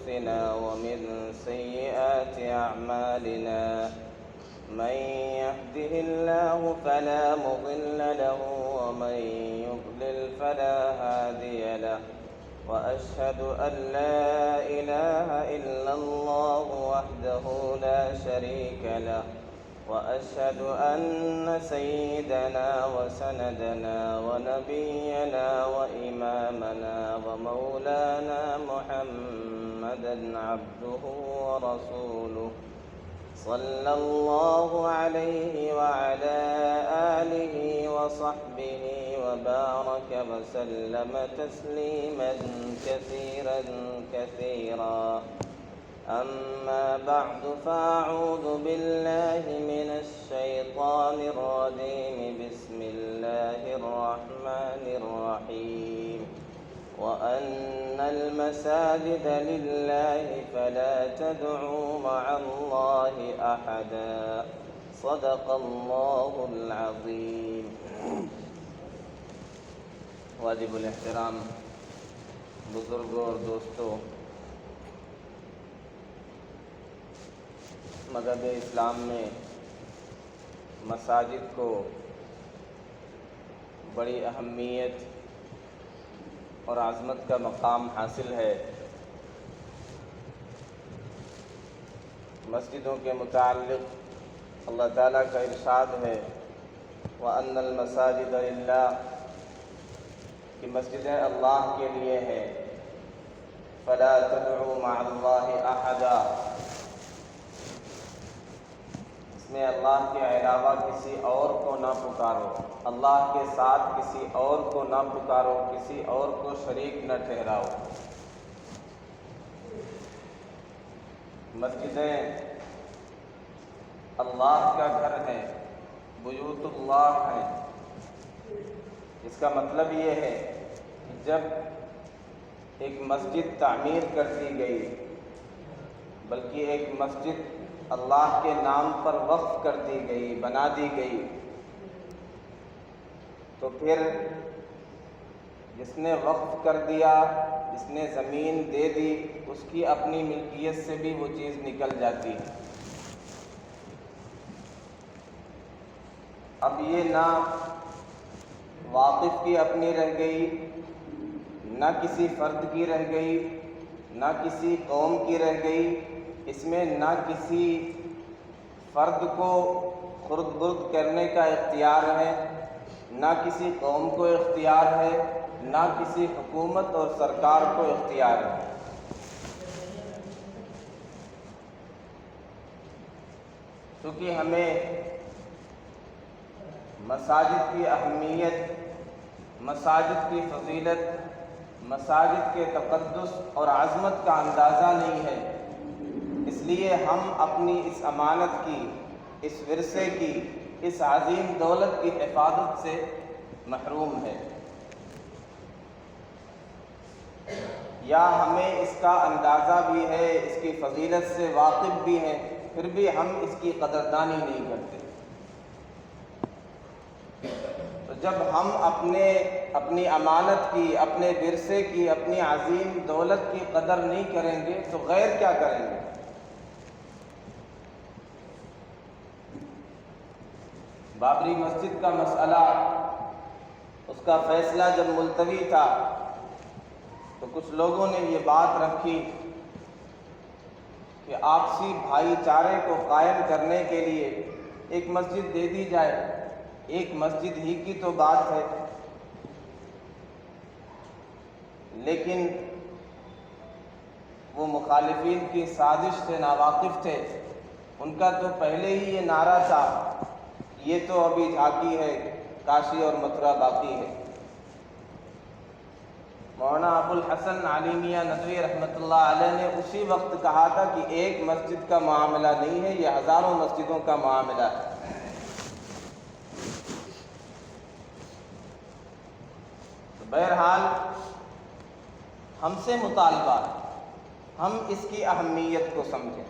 أنفسنا ومن سيئات أعمالنا من يهده الله فلا مضل له ومن يضلل فلا هادي له وأشهد أن لا إله إلا الله وحده لا شريك له وأشهد أن سيدنا وسندنا ونبينا وإمامنا ومولانا محمدا عبده ورسوله صلى الله عليه وعلى آله وصحبه وبارك وسلم تسليما كثيرا كثيرا. أما بعد فأعوذ بالله من الشيطان الرجيم. بسم الله الرحمن الرحيم. وأن المساجد لله فلا تدعوا مع الله أحدا. صدق الله العظيم. واجب الاحترام بزرگوں اور دوستوں، مذہب اسلام میں مساجد کو بڑی اہمیت اور عظمت کا مقام حاصل ہے۔ مسجدوں کے متعلق اللہ تعالیٰ کا ارشاد ہے وَأَنَّ الْمَسَاجِدَ لِلَّهِ، کہ مسجدیں اللہ کے لیے ہیں، فَلَا تَدْعُوا مَعَ اللَّهِ أَحَدًا، میں اللہ کے علاوہ کسی اور کو نہ پکارو، اللہ کے ساتھ کسی اور کو نہ پکارو، کسی اور کو شریک نہ ٹھہراؤ۔ مسجدیں اللہ کا گھر ہیں، بیوت اللہ ہیں۔ اس کا مطلب یہ ہے کہ جب ایک مسجد تعمیر کر دی گئی، بلکہ ایک مسجد اللہ کے نام پر وقف کر دی گئی، بنا دی گئی، تو پھر جس نے وقف کر دیا، جس نے زمین دے دی، اس کی اپنی ملکیت سے بھی وہ چیز نکل جاتی ہے۔ اب یہ نہ واقف کی اپنی رہ گئی، نہ کسی فرد کی رہ گئی، نہ کسی قوم کی رہ گئی، اس میں نہ کسی فرد کو خرد برد کرنے کا اختیار ہے، نہ کسی قوم کو اختیار ہے، نہ کسی حکومت اور سرکار کو اختیار ہے۔ کیونکہ ہمیں مساجد کی اہمیت، مساجد کی فضیلت، مساجد کے تقدس اور عظمت کا اندازہ نہیں ہے، اس لیے ہم اپنی اس امانت کی، اس ورثے کی، اس عظیم دولت کی حفاظت سے محروم ہیں، یا ہمیں اس کا اندازہ بھی ہے، اس کی فضیلت سے واقف بھی ہیں، پھر بھی ہم اس کی قدردانی نہیں کرتے۔ تو جب ہم اپنی امانت کی، اپنے ورثے کی، اپنی عظیم دولت کی قدر نہیں کریں گے تو غیر کیا کریں گے؟ بابری مسجد کا مسئلہ، اس کا فیصلہ جب ملتوی تھا تو کچھ لوگوں نے یہ بات رکھی کہ آپسی بھائی چارے کو قائم کرنے کے لیے ایک مسجد دے دی جائے۔ ایک مسجد ہی کی تو بات ہے، لیکن وہ مخالفین کی سازش سے ناواقف تھے۔ ان کا تو پہلے ہی یہ نعرہ تھا، یہ تو ابھی جھانکی ہے، کاشی اور متھرا باقی ہے۔ مولانا ابو الحسن علی میاں ندوی رحمۃ اللہ علیہ نے اسی وقت کہا تھا کہ ایک مسجد کا معاملہ نہیں ہے، یہ ہزاروں مسجدوں کا معاملہ ہے۔ بہرحال ہم سے مطالبہ ہے ہم اس کی اہمیت کو سمجھیں،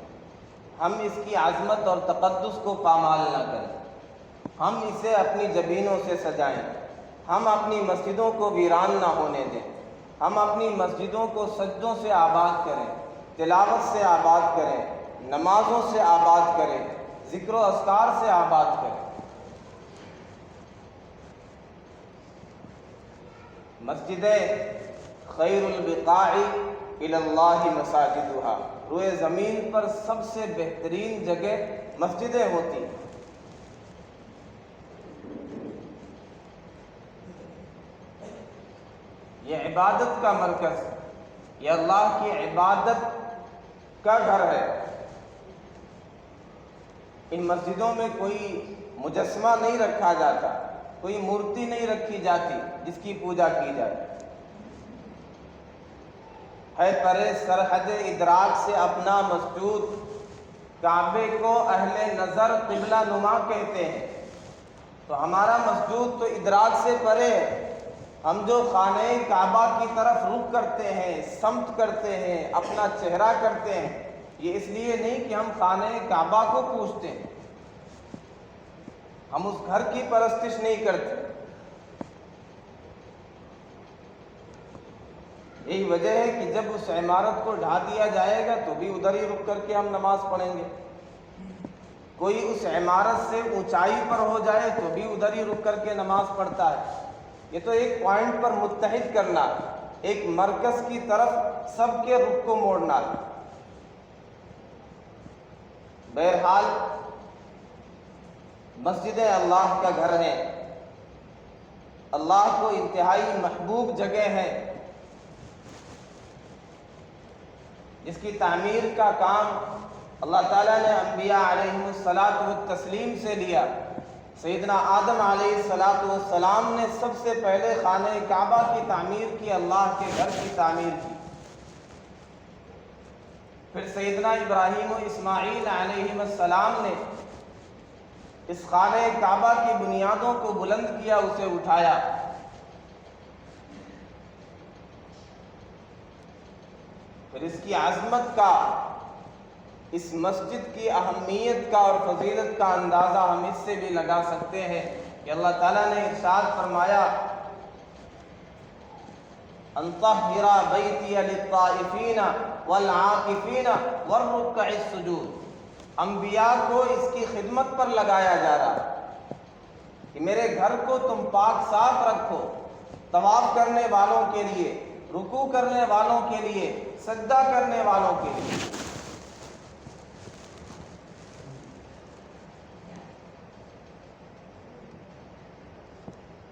ہم اس کی عظمت اور تقدس کو پامال نہ کریں، ہم اسے اپنی جبینوں سے سجائیں، ہم اپنی مسجدوں کو ویران نہ ہونے دیں، ہم اپنی مسجدوں کو سجدوں سے آباد کریں، تلاوت سے آباد کریں، نمازوں سے آباد کریں، ذکر و اذکار سے آباد کریں۔ مسجدیں خیر البقاع الی اللہ مساجدها، روئے زمین پر سب سے بہترین جگہ مسجدیں ہوتی ہیں۔ یہ عبادت کا مرکز ہے، یہ اللہ کی عبادت کا گھر ہے۔ ان مسجدوں میں کوئی مجسمہ نہیں رکھا جاتا، کوئی مورتی نہیں رکھی جاتی جس کی پوجا کی جائے۔ ہے پرے سرحد ادراک سے اپنا مسجود، کعبے کو اہل نظر قبلہ نما کہتے ہیں۔ تو ہمارا مسجود تو ادراک سے پرے ہے۔ ہم جو خانہ کعبہ کی طرف رخ کرتے ہیں، سمت کرتے ہیں، اپنا چہرہ کرتے ہیں، یہ اس لیے نہیں کہ ہم خانہ کعبہ کو پوجتے ہیں، ہم اس گھر کی پرستش نہیں کرتے۔ یہی وجہ ہے کہ جب اس عمارت کو ڈھا دیا جائے گا تو بھی ادھر ہی رک کر کے ہم نماز پڑھیں گے۔ کوئی اس عمارت سے اونچائی پر ہو جائے تو بھی ادھر ہی رک کر کے نماز پڑھتا ہے۔ یہ تو ایک پوائنٹ پر متحد کرنا ہے، ایک مرکز کی طرف سب کے رخ کو موڑنا ہے۔ بہرحال مسجدیں اللہ کا گھر ہیں، اللہ کو انتہائی محبوب جگہ ہے، جس کی تعمیر کا کام اللہ تعالیٰ نے انبیاء علیہم الصلاۃ والتسلیم سے لیا۔ سیدنا آدم علیہ الصلاۃ والسلام نے سب سے پہلے خانہ کعبہ کی تعمیر کی، اللہ کے گھر کی تعمیر کی۔ پھر سیدنا ابراہیم و اسماعیل علیہم السلام نے اس خانہ کعبہ کی بنیادوں کو بلند کیا، اسے اٹھایا۔ پھر اس کی عظمت کا، اس مسجد کی اہمیت کا اور فضیلت کا اندازہ ہم اس سے بھی لگا سکتے ہیں کہ اللہ تعالیٰ نے ارشاد فرمایا ان طہر بیتی للطائفین والعاکفین والرکع السجود۔ انبیاء کو اس کی خدمت پر لگایا جا رہا ہے کہ میرے گھر کو تم پاک صاف رکھو، طواف کرنے والوں کے لیے، رکوع کرنے والوں کے لیے، سجدہ کرنے والوں کے لیے۔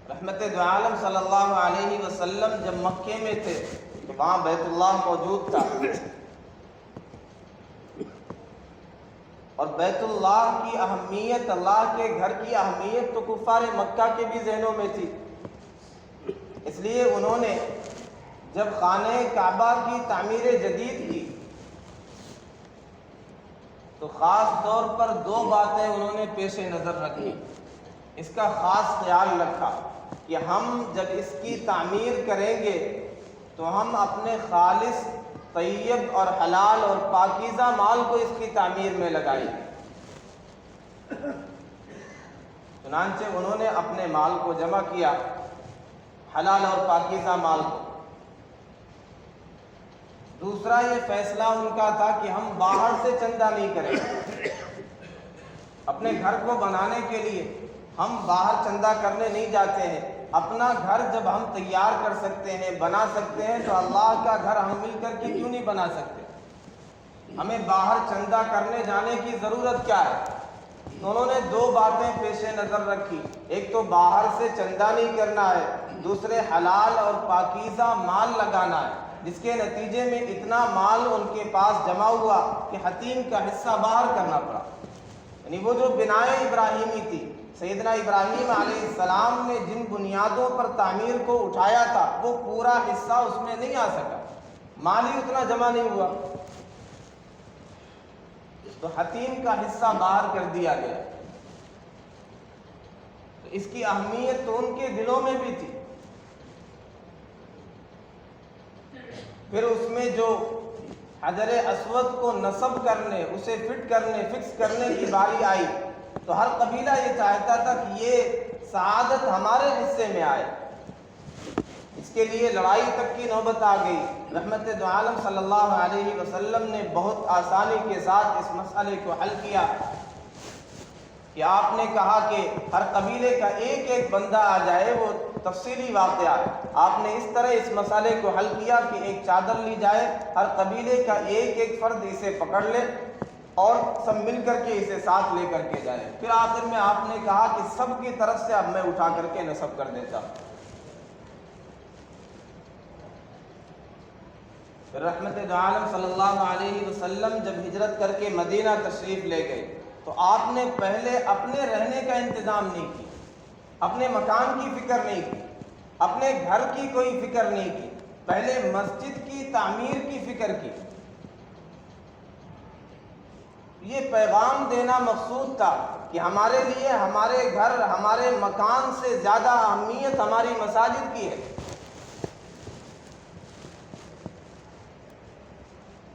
رحمت دو عالم صلی اللہ علیہ وسلم جب مکے میں تھے تو وہاں بیت اللہ موجود تھا، اور بیت اللہ کی اہمیت، اللہ کے گھر کی اہمیت تو کفار مکہ کے بھی ذہنوں میں تھی۔ اس لیے انہوں نے جب خانہ کعبہ کی تعمیر جدید کی تو خاص طور پر دو باتیں انہوں نے پیش نظر رکھی، اس کا خاص خیال رکھا کہ ہم جب اس کی تعمیر کریں گے تو ہم اپنے خالص، طیب اور حلال اور پاکیزہ مال کو اس کی تعمیر میں لگائیں گے۔ چنانچہ انہوں نے اپنے مال کو جمع کیا، حلال اور پاکیزہ مال کو۔ دوسرا یہ فیصلہ ان کا تھا کہ ہم باہر سے چندہ نہیں کریں گے، اپنے گھر کو بنانے کے لیے ہم باہر چندہ کرنے نہیں جاتے ہیں۔ اپنا گھر جب ہم تیار کر سکتے ہیں، بنا سکتے ہیں، تو اللہ کا گھر ہم مل کر کے کیوں نہیں بنا سکتے؟ ہمیں باہر چندہ کرنے جانے کی ضرورت کیا ہے؟ تو انہوں نے دو باتیں پیش نظر رکھی، ایک تو باہر سے چندہ نہیں کرنا ہے، دوسرے حلال اور پاکیزہ مال لگانا ہے، جس کے نتیجے میں اتنا مال ان کے پاس جمع ہوا کہ حتیم کا حصہ باہر کرنا پڑا۔ یعنی وہ جو بنائے ابراہیمی تھی، سیدنا ابراہیم علیہ السلام نے جن بنیادوں پر تعمیر کو اٹھایا تھا، وہ پورا حصہ اس میں نہیں آ سکا، مال ہی اتنا جمع نہیں ہوا، تو حتیم کا حصہ باہر کر دیا گیا۔ تو اس کی اہمیت تو ان کے دلوں میں بھی تھی۔ پھر اس میں جو حجر اسود کو نصب کرنے، اسے فٹ کرنے، فکس کرنے کی باری آئی تو ہر قبیلہ یہ چاہتا تھا کہ یہ سعادت ہمارے حصے میں آئے۔ اس کے لیے لڑائی تک کی نوبت آ گئی، رحمت دو عالم صلی اللہ علیہ وسلم نے بہت آسانی کے ساتھ اس مسئلے کو حل کیا کہ آپ نے کہا کہ ہر قبیلے کا ایک ایک بندہ آ جائے، وہ تفصیلی واقعہ آپ نے اس طرح اس مسئلے کو حل کیا کہ ایک چادر لی جائے، ہر قبیلے کا ایک ایک فرد اسے پکڑ لے اور سب مل کر کے اسے ساتھ لے کر کے جائے۔ پھر آخر میں آپ نے کہا کہ سب کی طرف سے اب میں اٹھا کر کے نصب کر دیتا ہوں۔ پھر رحمت دو عالم صلی اللہ علیہ وسلم جب ہجرت کر کے مدینہ تشریف لے گئے تو آپ نے پہلے اپنے رہنے کا انتظام نہیں کیا، اپنے مکان کی فکر نہیں کی، اپنے گھر کی کوئی فکر نہیں کی، پہلے مسجد کی تعمیر کی فکر کی۔ یہ پیغام دینا مقصود تھا کہ ہمارے لیے ہمارے گھر، ہمارے مکان سے زیادہ اہمیت ہماری مساجد کی ہے۔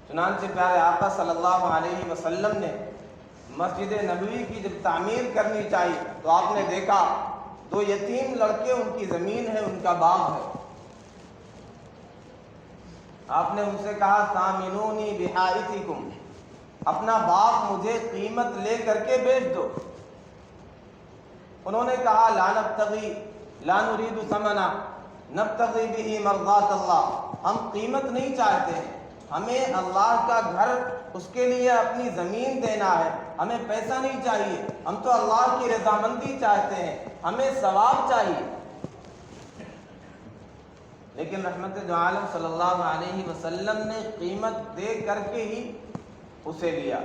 چنانچہ پیارے آقا صلی اللہ علیہ وسلم نے مسجد نبوی کی جب تعمیر کرنی چاہیے تو آپ نے دیکھا 2 یتیم لڑکے، ان کی زمین ہے، ان کا باغ ہے۔ آپ نے ان سے کہا ثامنونی بحائطکم، اپنا باغ مجھے قیمت لے کر کے بیچ دو۔ انہوں نے کہا لا نبتغی لا نريد ثمنا نبتغی به مرضات اللہ، ہم قیمت نہیں چاہتے ہیں، ہمیں اللہ کا گھر، اس کے لیے اپنی زمین دینا ہے، ہمیں پیسہ نہیں چاہیے، ہم تو اللہ کی رضامندی چاہتے ہیں، ہمیں ثواب چاہیے۔ لیکن رحمت دو عالم صلی اللہ علیہ وسلم نے قیمت دے کر کے ہی اسے لیا۔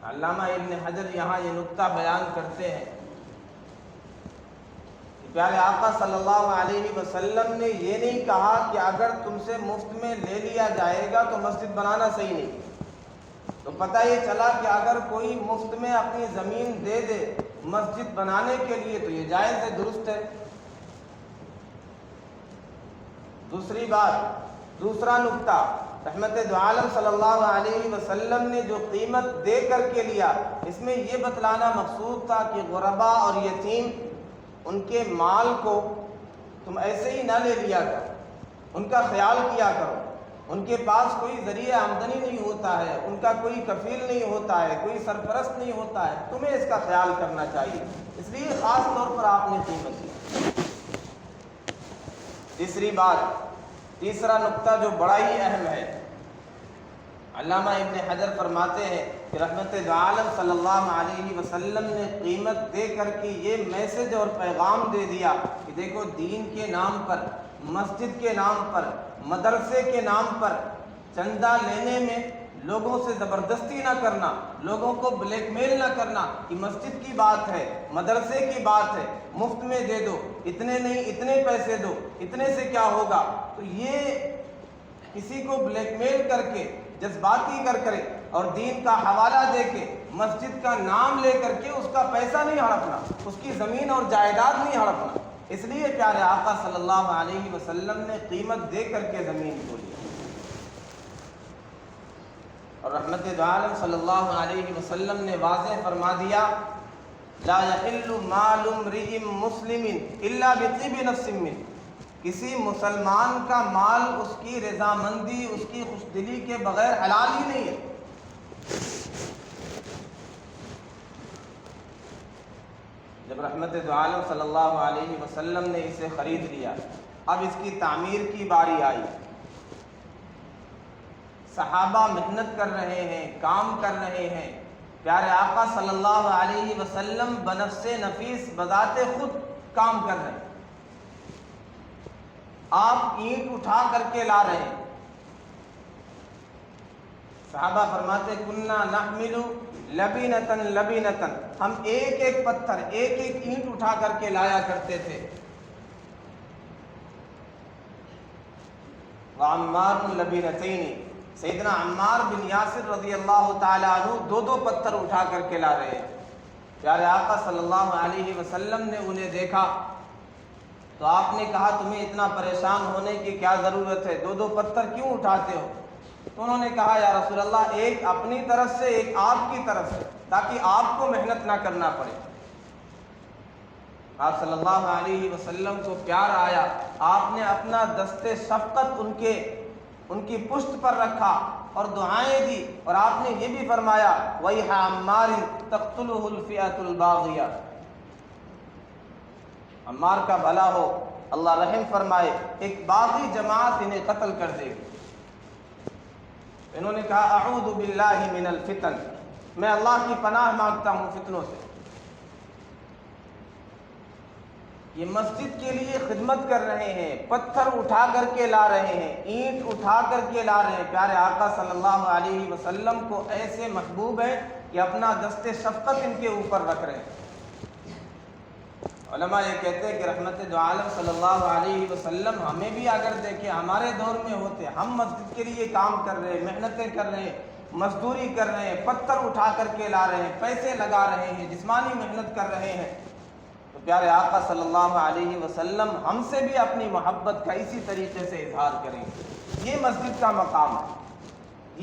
علامہ ابن حجر یہاں یہ نکتہ بیان کرتے ہیں کہ پیارے آقا صلی اللہ علیہ وسلم نے یہ نہیں کہا کہ اگر تم سے مفت میں لے لیا جائے گا تو مسجد بنانا صحیح نہیں۔ تو پتہ یہ چلا کہ اگر کوئی مفت میں اپنی زمین دے دے مسجد بنانے کے لیے تو یہ جائز ہے، درست ہے۔ دوسری بات، دوسرا نکتہ، رحمت دو عالم صلی اللہ علیہ وسلم نے جو قیمت دے کر کے لیا، اس میں یہ بتلانا مقصود تھا کہ غربا اور یتیم، ان کے مال کو تم ایسے ہی نہ لے لیا کرو، ان کا خیال کیا کرو، ان کے پاس کوئی ذریعہ آمدنی نہیں ہوتا ہے، ان کا کوئی کفیل نہیں ہوتا ہے، کوئی سرپرست نہیں ہوتا ہے، تمہیں اس کا خیال کرنا چاہیے، اس لیے خاص طور پر آپ نے قیمت دی۔ تیسری بات، تیسرا نقطہ جو بڑا ہی اہم ہے، علامہ ابن حجر فرماتے ہیں کہ رحمت دو عالم صلی اللہ علیہ وسلم نے قیمت دے کر کے یہ میسج اور پیغام دے دیا کہ دیکھو، دین کے نام پر، مسجد کے نام پر، مدرسے کے نام پر چندہ لینے میں لوگوں سے زبردستی نہ کرنا، لوگوں کو بلیک میل نہ کرنا کہ مسجد کی بات ہے، مدرسے کی بات ہے، مفت میں دے دو، اتنے نہیں اتنے پیسے دو، اتنے سے کیا ہوگا۔ تو یہ کسی کو بلیک میل کر کے، جذباتی کر کرے اور دین کا حوالہ دے کے، مسجد کا نام لے کر کے اس کا پیسہ نہیں ہڑپنا، اس کی زمین اور جائیداد نہیں ہڑپنا۔ اس لیے پیارے آقا صلی اللہ علیہ وسلم نے قیمت دے کر کے زمین کو لی۔ اور رحمت دو عالم صلی اللہ علیہ وسلم نے واضح فرما دیا لا يحل مال امرئ مسلم الا بطیب نفس منه، کسی مسلمان کا مال اس کی رضامندی، اس کی خوش دلی کے بغیر حلال ہی نہیں ہے۔ جب رحمت دو عالم صلی اللہ علیہ وسلم نے اسے خرید لیا، اب اس کی تعمیر کی باری آئی، صحابہ محنت کر رہے ہیں، کام کر رہے ہیں، پیارے آقا صلی اللہ علیہ وسلم بنفس نفیس بذات خود کام کر رہے ہیں، آپ اینٹ اٹھا کر کے لا رہے ہیں۔ صحابہ فرماتے کننا نحمل لبینتن لبینتن، ہم ایک ایک پتھر، ایک ایک اینٹ اٹھا کر کے لایا کرتے تھے۔ وعمار لبینتین، سیدنا عمار بن یاسر رضی اللہ تعالیٰ عنہ 2 پتھر اٹھا کر کے لا رہے ہیں۔ پیارے آقا صلی اللہ علیہ وسلم نے انہیں دیکھا تو آپ نے کہا تمہیں اتنا پریشان ہونے کی کیا ضرورت ہے، 2 پتھر کیوں اٹھاتے ہو؟ تو انہوں نے کہا یا رسول اللہ، ایک اپنی طرف سے، ایک آپ کی طرف سے، تاکہ آپ کو محنت نہ کرنا پڑے۔ آپ صلی اللہ علیہ وسلم کو پیار آیا، آپ نے اپنا دست شفقت ان کی پشت پر رکھا اور دعائیں دی، اور آپ نے یہ بھی فرمایا وَيْحَ عَمَّارٍ تَقْتُلُهُ الْفِئَةُ الْبَاغِيَةُ، عمار کا بھلا ہو، اللہ رحم فرمائے، ایک باغی جماعت انہیں قتل کر دے گی۔ انہوں نے کہا اعوذ باللہ من الفتن، میں اللہ کی پناہ مانگتا ہوں فتنوں سے۔ یہ مسجد کے لیے خدمت کر رہے ہیں، پتھر اٹھا کر کے لا رہے ہیں، اینٹ اٹھا کر کے لا رہے ہیں۔ پیارے آقا صلی اللہ علیہ وسلم کو ایسے محبوب ہے کہ اپنا دست شفقت ان کے اوپر رکھ رہے ہیں۔ علماء یہ کہتے ہیں کہ رحمت دو عالم صلی اللہ علیہ وسلم ہمیں بھی اگر دیکھیں، ہمارے دور میں ہوتے، ہم مسجد کے لیے کام کر رہے ہیں، محنتیں کر رہے ہیں، مزدوری کر رہے ہیں، پتھر اٹھا کر کے لا رہے ہیں، پیسے لگا رہے ہیں، جسمانی محنت کر رہے ہیں، تو پیارے آقا صلی اللہ علیہ وسلم ہم سے بھی اپنی محبت کا اسی طریقے سے اظہار کریں گے۔ یہ مسجد کا مقام ہے،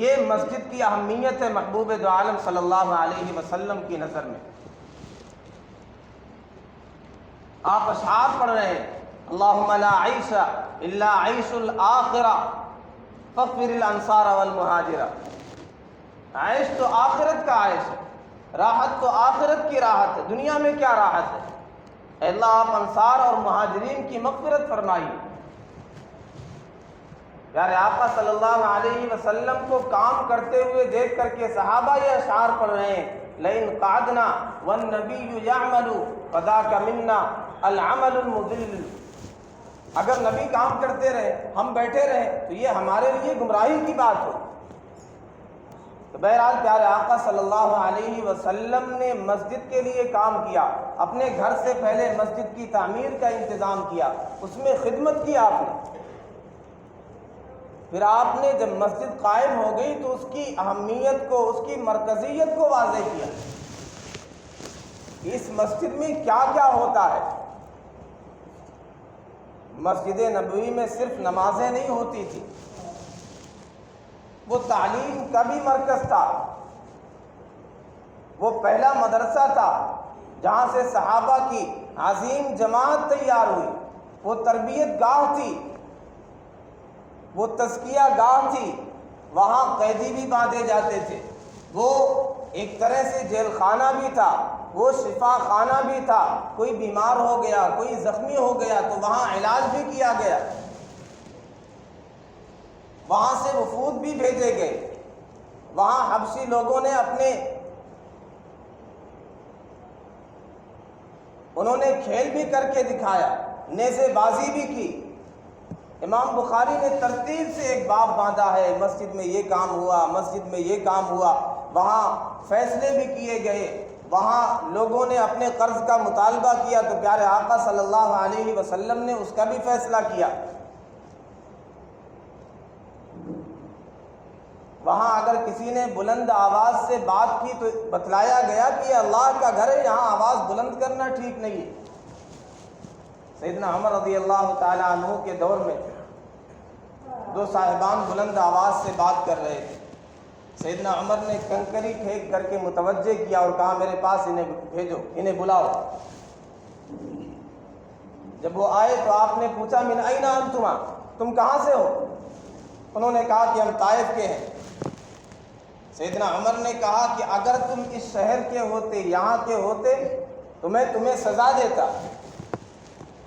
یہ مسجد کی اہمیت ہے محبوب دو عالم صلی اللہ علیہ وسلم کی نظر میں۔ آپ اشعار پڑھ رہے ہیں، اللہم لا عیش الا عیش الآخرہ فاغفر الانصار والمہاجرہ۔ عیش تو آخرت کا عیش ہے، راحت تو آخرت کی راحت ہے، دنیا میں کیا راحت ہے؟ اے اللہ آپ انصار اور مہاجرین کی مغفرت فرمائیے۔ پیارے آقا صلی اللہ علیہ وسلم کو کام کرتے ہوئے دیکھ کر کے صحابہ یہ اشعار پڑھ رہے ہیں، لَإِنْ قَعَدْنَا وَالنَّبِيُّ يَعْمَلُ فَذَاكَ مِنَّا الْعَمَلُ الْمُضِلُّ۔ اگر نبی کام کرتے رہے، ہم بیٹھے رہے، تو یہ ہمارے لیے گمراہی کی بات ہو۔ تو بہرحال پیارے آقا صلی اللہ علیہ وسلم نے مسجد کے لیے کام کیا، اپنے گھر سے پہلے مسجد کی تعمیر کا انتظام کیا، اس میں خدمت کی آپ نے۔ پھر آپ نے جب مسجد قائم ہو گئی تو اس کی اہمیت کو، اس کی مرکزیت کو واضح کیا، اس مسجد میں کیا کیا ہوتا ہے۔ مسجد نبوی میں صرف نمازیں نہیں ہوتی تھی، وہ تعلیم کا بھی مرکز تھا، وہ پہلا مدرسہ تھا جہاں سے صحابہ کی عظیم جماعت تیار ہوئی، وہ تربیت گاہ تھی، وہ تزکیہ گاہ تھی، وہاں قیدی بھی باندھے جاتے تھے، وہ ایک طرح سے جیل خانہ بھی تھا، وہ شفا خانہ بھی تھا، کوئی بیمار ہو گیا، کوئی زخمی ہو گیا تو وہاں علاج بھی کیا گیا، وہاں سے وفود بھی بھیجے گئے، وہاں حبشی لوگوں نے انہوں نے کھیل بھی کر کے دکھایا، نیزے بازی بھی کی۔ امام بخاری نے ترتیب سے ایک باب باندھا ہے، مسجد میں یہ کام ہوا، مسجد میں یہ کام ہوا، وہاں فیصلے بھی کیے گئے، وہاں لوگوں نے اپنے قرض کا مطالبہ کیا تو پیارے آقا صلی اللہ علیہ وسلم نے اس کا بھی فیصلہ کیا۔ وہاں اگر کسی نے بلند آواز سے بات کی تو بتلایا گیا کہ یہ اللہ کا گھر ہے، یہاں آواز بلند کرنا ٹھیک نہیں ہے۔ سیدنا عمر رضی اللہ تعالیٰ عنہ کے دور میں دو صاحبان بلند آواز سے بات کر رہے تھے، سیدنا عمر نے کنکری پھینک کر کے متوجہ کیا اور کہا میرے پاس انہیں بھیجو، انہیں بلاؤ۔ جب وہ آئے تو آپ نے پوچھا من این انتما، تم کہاں سے ہو؟ انہوں نے کہا کہ ہم طائف کے ہیں۔ سیدنا عمر نے کہا کہ اگر تم اس شہر کے ہوتے، یہاں کے ہوتے تو میں تمہیں سزا دیتا۔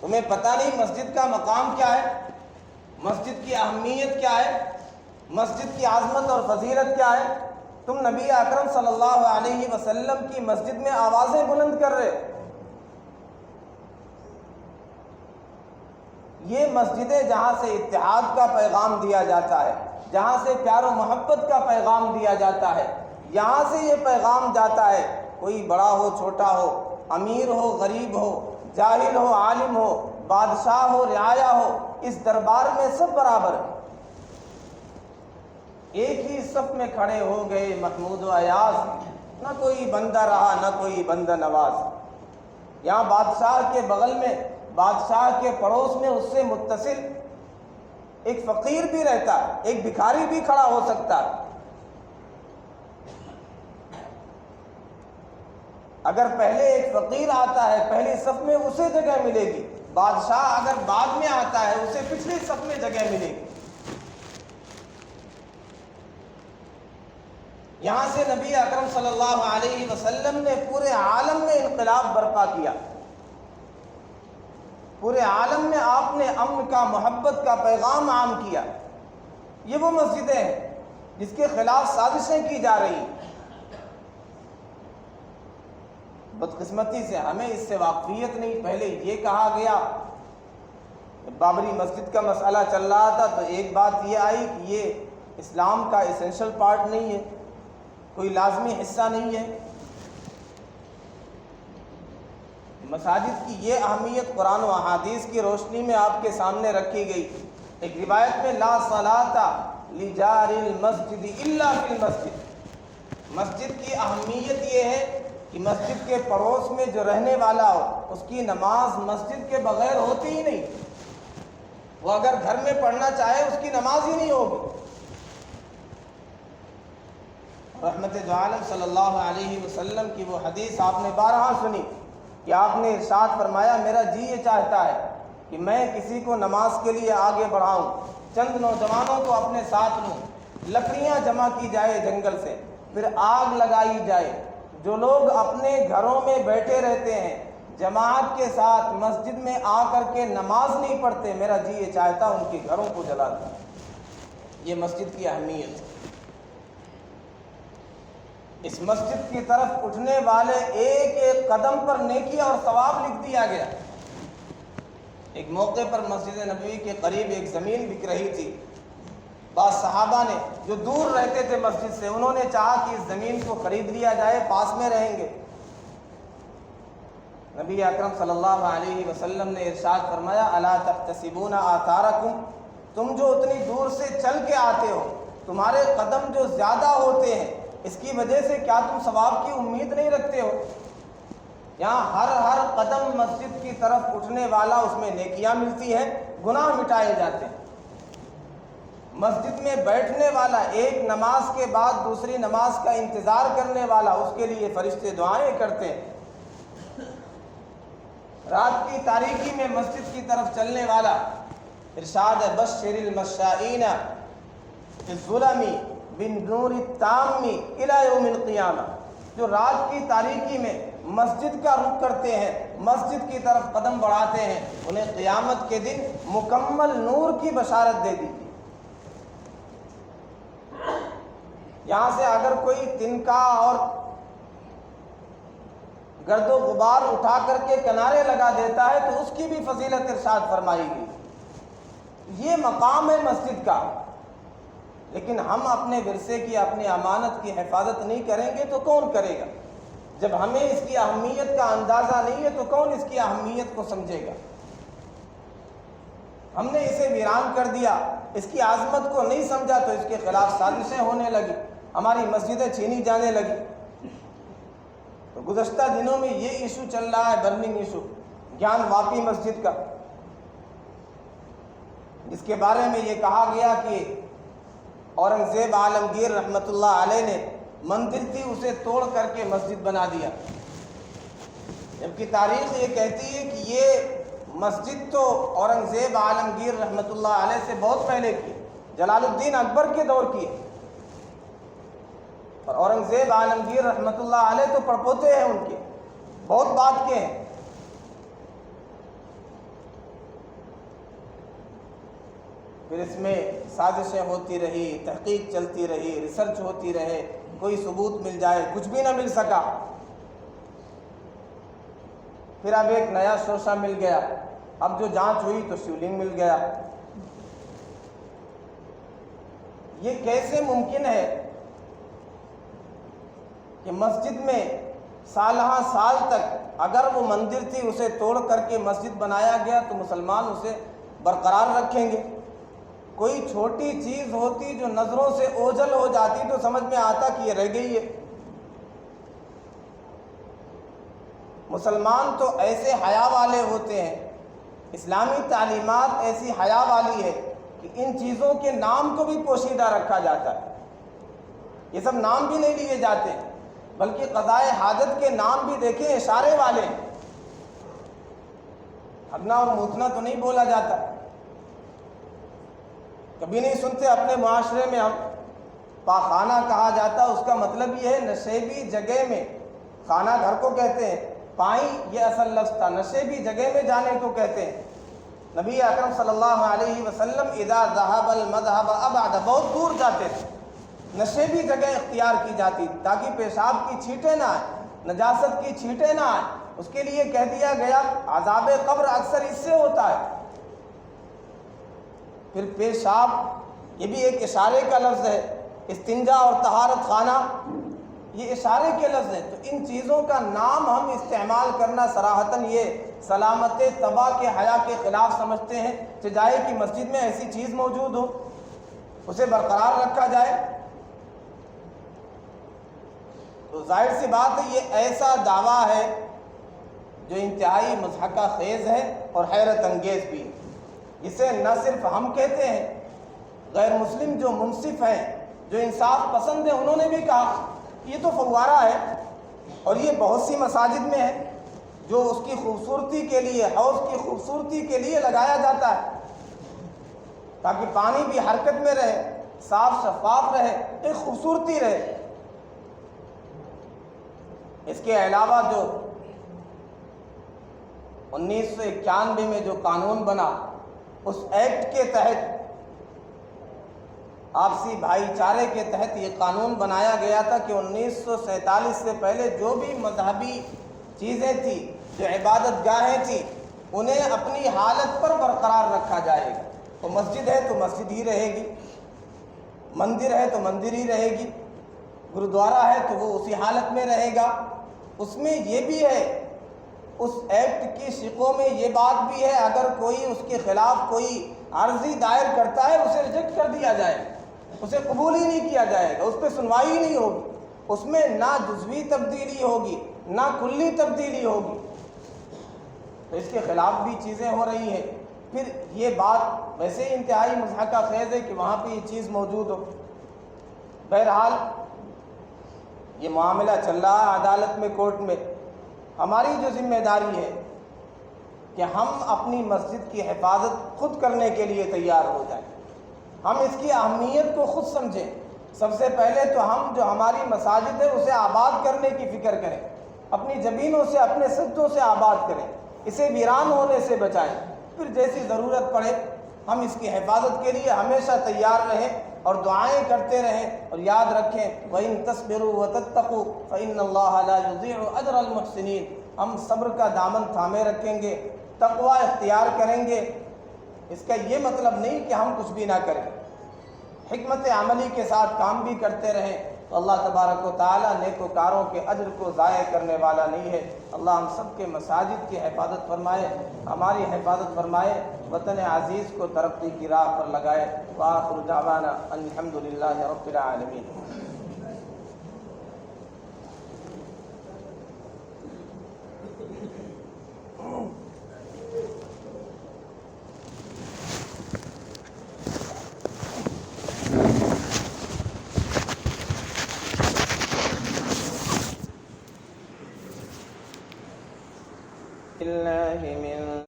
تمہیں پتہ نہیں مسجد کا مقام کیا ہے، مسجد کی اہمیت کیا ہے، مسجد کی عظمت اور فضیلت کیا ہے؟ تم نبی اکرم صلی اللہ علیہ وسلم کی مسجد میں آوازیں بلند کر رہے۔ یہ مسجدیں جہاں سے اتحاد کا پیغام دیا جاتا ہے، جہاں سے پیار و محبت کا پیغام دیا جاتا ہے، یہاں سے یہ پیغام جاتا ہے، کوئی بڑا ہو چھوٹا ہو، امیر ہو غریب ہو، جاہل ہو عالم ہو، بادشاہ ہو رعایا ہو، اس دربار میں سب برابر ہیں۔ ایک ہی صف میں کھڑے ہو گئے محمود و ایاز، نہ کوئی بندہ رہا نہ کوئی بندہ نواز۔ یہاں بادشاہ کے بغل میں، بادشاہ کے پڑوس میں اس سے متصل ایک فقیر بھی رہتا ہے، ایک بھکاری بھی کھڑا ہو سکتا ہے۔ اگر پہلے ایک فقیر آتا ہے پہلی صف میں اسے جگہ ملے گی، بادشاہ اگر بعد میں آتا ہے اسے پچھلی صف میں جگہ ملے گی۔ یہاں سے نبی اکرم صلی اللہ علیہ وسلم نے پورے عالم میں انقلاب برپا کیا، پورے عالم میں آپ نے امن کا، محبت کا پیغام عام کیا۔ یہ وہ مسجدیں ہیں جس کے خلاف سازشیں کی جا رہی ہیں۔ بدقسمتی سے ہمیں اس سے واقفیت نہیں۔ پہلے یہ کہا گیا، بابری مسجد کا مسئلہ چل رہا تھا تو ایک بات یہ آئی کہ یہ اسلام کا ایسنشل پارٹ نہیں ہے، کوئی لازمی حصہ نہیں ہے۔ مساجد کی یہ اہمیت قرآن و احادیث کی روشنی میں آپ کے سامنے رکھی گئی۔ ایک روایت میں لا صلاۃ لجار المسجد الا فی المسجد، مسجد کی اہمیت یہ ہے کہ مسجد کے پڑوس میں جو رہنے والا ہو اس کی نماز مسجد کے بغیر ہوتی ہی نہیں۔ وہ اگر گھر میں پڑھنا چاہے اس کی نماز ہی نہیں ہوگی۔ رحمت دو عالم صلی اللہ علیہ وسلم کی وہ حدیث آپ نے بارہا سنی کہ آپ نے ارشاد فرمایا، میرا جی یہ چاہتا ہے کہ میں کسی کو نماز کے لیے آگے بڑھاؤں، چند نوجوانوں کو اپنے ساتھ لوں، لکڑیاں جمع کی جائے جنگل سے، پھر آگ لگائی جائے، جو لوگ اپنے گھروں میں بیٹھے رہتے ہیں جماعت کے ساتھ مسجد میں آ کر کے نماز نہیں پڑھتے، میرا جی یہ چاہتا ان کے گھروں کو جلا دوں۔ یہ مسجد کی اہمیت ہے۔ اس مسجد کی طرف اٹھنے والے ایک ایک قدم پر نیکی اور ثواب لکھ دیا گیا۔ ایک موقع پر مسجد نبوی کے قریب ایک زمین بک رہی تھی۔ بعض صحابہ نے جو دور رہتے تھے مسجد سے، انہوں نے چاہا کہ اس زمین کو خرید لیا جائے، پاس میں رہیں گے۔ نبی اکرم صلی اللہ علیہ وسلم نے ارشاد فرمایا، الا تحتسبون آثارکم، تم جو اتنی دور سے چل کے آتے ہو، تمہارے قدم جو زیادہ ہوتے ہیں، اس کی وجہ سے کیا تم ثواب کی امید نہیں رکھتے ہو؟ یہاں ہر قدم مسجد کی طرف اٹھنے والا اس میں نیکیاں ملتی ہیں، گناہ مٹائے جاتے ہیں۔ مسجد میں بیٹھنے والا، ایک نماز کے بعد دوسری نماز کا انتظار کرنے والا، اس کے لیے فرشتے دعائیں کرتے ہیں۔ رات کی تاریکی میں مسجد کی طرف چلنے والا، ارشاد ہے، بشر المشائین فی الظلم بالنور التام الی یوم القیامہ، جو رات کی تاریکی میں مسجد کا رخ کرتے ہیں، مسجد کی طرف قدم بڑھاتے ہیں، انہیں قیامت کے دن مکمل نور کی بشارت دے دی۔ یہاں سے اگر کوئی تنکا اور گرد و غبار اٹھا کر کے کنارے لگا دیتا ہے تو اس کی بھی فضیلت ارشاد فرمائی گئی۔ یہ مقام ہے مسجد کا، لیکن ہم اپنے ورثے کی، اپنی امانت کی حفاظت نہیں کریں گے تو کون کرے گا؟ جب ہمیں اس کی اہمیت کا اندازہ نہیں ہے تو کون اس کی اہمیت کو سمجھے گا؟ ہم نے اسے ویران کر دیا، اس کی عظمت کو نہیں سمجھا تو اس کے خلاف سازشیں ہونے لگی، ہماری مسجدیں چھینی جانے لگی۔ تو گزشتہ دنوں میں یہ ایشو چل رہا ہے، برننگ ایشو، گیان واپی مسجد کا، جس کے بارے میں یہ کہا گیا کہ اورنگزیب عالمگیر رحمۃ اللہ علیہ نے مندر تھی اسے توڑ کر کے مسجد بنا دیا، جبکہ تاریخ یہ کہتی ہے کہ یہ مسجد تو اورنگزیب عالمگیر رحمۃ اللہ علیہ سے بہت پہلے کی، جلال الدین اکبر کے دور کی، اور اورنگزیب عالمگیر رحمۃ اللہ علیہ تو پڑپوتے ہیں ان کے، بہت بات کے ہیں۔ پھر اس میں سازشیں ہوتی رہی، تحقیق چلتی رہی، ریسرچ ہوتی رہے، کوئی ثبوت مل جائے، کچھ بھی نہ مل سکا۔ پھر اب ایک نیا شوشہ مل گیا، اب جو جانچ ہوئی تو شیولنگ مل گیا۔ یہ کیسے ممکن ہے کہ مسجد میں سالہ سال تک اگر وہ مندر تھی اسے توڑ کر کے مسجد بنایا گیا تو مسلمان اسے برقرار رکھیں گے؟ کوئی چھوٹی چیز ہوتی جو نظروں سے اوجھل ہو جاتی تو سمجھ میں آتا کہ یہ رہ گئی ہے۔ مسلمان تو ایسے حیا والے ہوتے ہیں، اسلامی تعلیمات ایسی حیا والی ہے کہ ان چیزوں کے نام کو بھی پوشیدہ رکھا جاتا ہے، یہ سب نام بھی نہیں لیے جاتے۔ بلکہ قضائے حاجت کے نام بھی دیکھیں اشارے والے، ہگنا اور موتنا تو نہیں بولا جاتا۔ کبھی نہیں سنتے اپنے معاشرے میں ہم پاخانہ کہا جاتا، اس کا مطلب یہ ہے نشیبی جگہ میں، خانہ گھر کو کہتے ہیں، پائیں یہ اصل لفظ تھا، نشیبی جگہ میں جانے کو کہتے ہیں۔ نبی اکرم صلی اللہ علیہ وسلم اذا ذهب المذهب ابعد، بہت دور جاتے تھے، نشیبی جگہ اختیار کی جاتی تاکہ پیشاب کی چھینٹیں نہ آئیں، نجاست کی چھینٹیں نہ آئیں۔ اس کے لیے کہہ دیا گیا عذاب قبر اکثر اس سے ہوتا ہے۔ پھر پیشاب یہ بھی ایک اشارے کا لفظ ہے، استنجا اور طہارت خانہ یہ اشارے کے لفظ ہیں۔ تو ان چیزوں کا نام ہم استعمال کرنا صراحتاً یہ سلامت طبع کے حیا کے خلاف سمجھتے ہیں کہ جائے کہ مسجد میں ایسی چیز موجود ہو، اسے برقرار رکھا جائے۔ تو ظاہر سی بات ہے یہ ایسا دعویٰ ہے جو انتہائی مضحکہ خیز ہے اور حیرت انگیز بھی ہے۔ اسے نہ صرف ہم کہتے ہیں، غیر مسلم جو منصف ہیں، جو انصاف پسند ہیں، انہوں نے بھی کہا یہ تو فوارہ ہے، اور یہ بہت سی مساجد میں ہے جو اس کی خوبصورتی کے لیے، حوض کی خوبصورتی کے لیے لگایا جاتا ہے تاکہ پانی بھی حرکت میں رہے، صاف شفاف رہے، ایک خوبصورتی رہے۔ اس کے علاوہ جو 1991 میں جو قانون بنا، اس ایکٹ کے تحت، آپسی بھائی چارے کے تحت یہ قانون بنایا گیا تھا کہ 1947 سے پہلے جو بھی مذہبی چیزیں تھیں، جو عبادت گاہیں تھیں، انہیں اپنی حالت پر برقرار رکھا جائے گا۔ تو مسجد ہے تو مسجد ہی رہے گی، مندر ہے تو مندر ہی رہے گی، گرودوارہ ہے تو وہ اسی حالت میں رہے گا۔ اس میں یہ بھی ہے، اس ایکٹ کی شقوں میں یہ بات بھی ہے، اگر کوئی اس کے خلاف کوئی عرضی دائر کرتا ہے اسے ریجیکٹ کر دیا جائے گا، اسے قبول ہی نہیں کیا جائے گا، اس پہ سنوائی ہی نہیں ہوگی، اس میں نہ جزوی تبدیلی ہوگی نہ کلی تبدیلی ہوگی۔ تو اس کے خلاف بھی چیزیں ہو رہی ہیں۔ پھر یہ بات ویسے ہی انتہائی مضحکہ خیز ہے کہ وہاں پہ یہ چیز موجود ہو۔ بہرحال یہ معاملہ چل رہا ہے عدالت میں، کورٹ میں۔ ہماری جو ذمہ داری ہے کہ ہم اپنی مسجد کی حفاظت خود کرنے کے لیے تیار ہو جائیں، ہم اس کی اہمیت کو خود سمجھیں۔ سب سے پہلے تو ہم جو ہماری مساجد ہے اسے آباد کرنے کی فکر کریں، اپنی زمینوں سے، اپنے سجدوں سے آباد کریں، اسے ویران ہونے سے بچائیں۔ پھر جیسی ضرورت پڑے ہم اس کی حفاظت کے لیے ہمیشہ تیار رہیں اور دعائیں کرتے رہیں، اور یاد رکھیں وَإِن تَصْبِرُوا وَتَتَّقُوا فَإِنَّ اللَّهَ لَا يُضِيعُ أَجْرَ الْمُحْسِنِينَ۔ ہم صبر کا دامن تھامے رکھیں گے، تقوی اختیار کریں گے۔ اس کا یہ مطلب نہیں کہ ہم کچھ بھی نہ کریں، حکمت عملی کے ساتھ کام بھی کرتے رہیں، تو اللہ تبارک و تعالیٰ نیکوکاروں کے اجر کو ضائع کرنے والا نہیں ہے۔ اللہ ہم سب کے مساجد کی حفاظت فرمائے، ہماری حفاظت فرمائے، وطن عزیز کو ترقی کی راہ پر لگائے۔ وآخر دعوانا ان الحمد للہ رب العالمین۔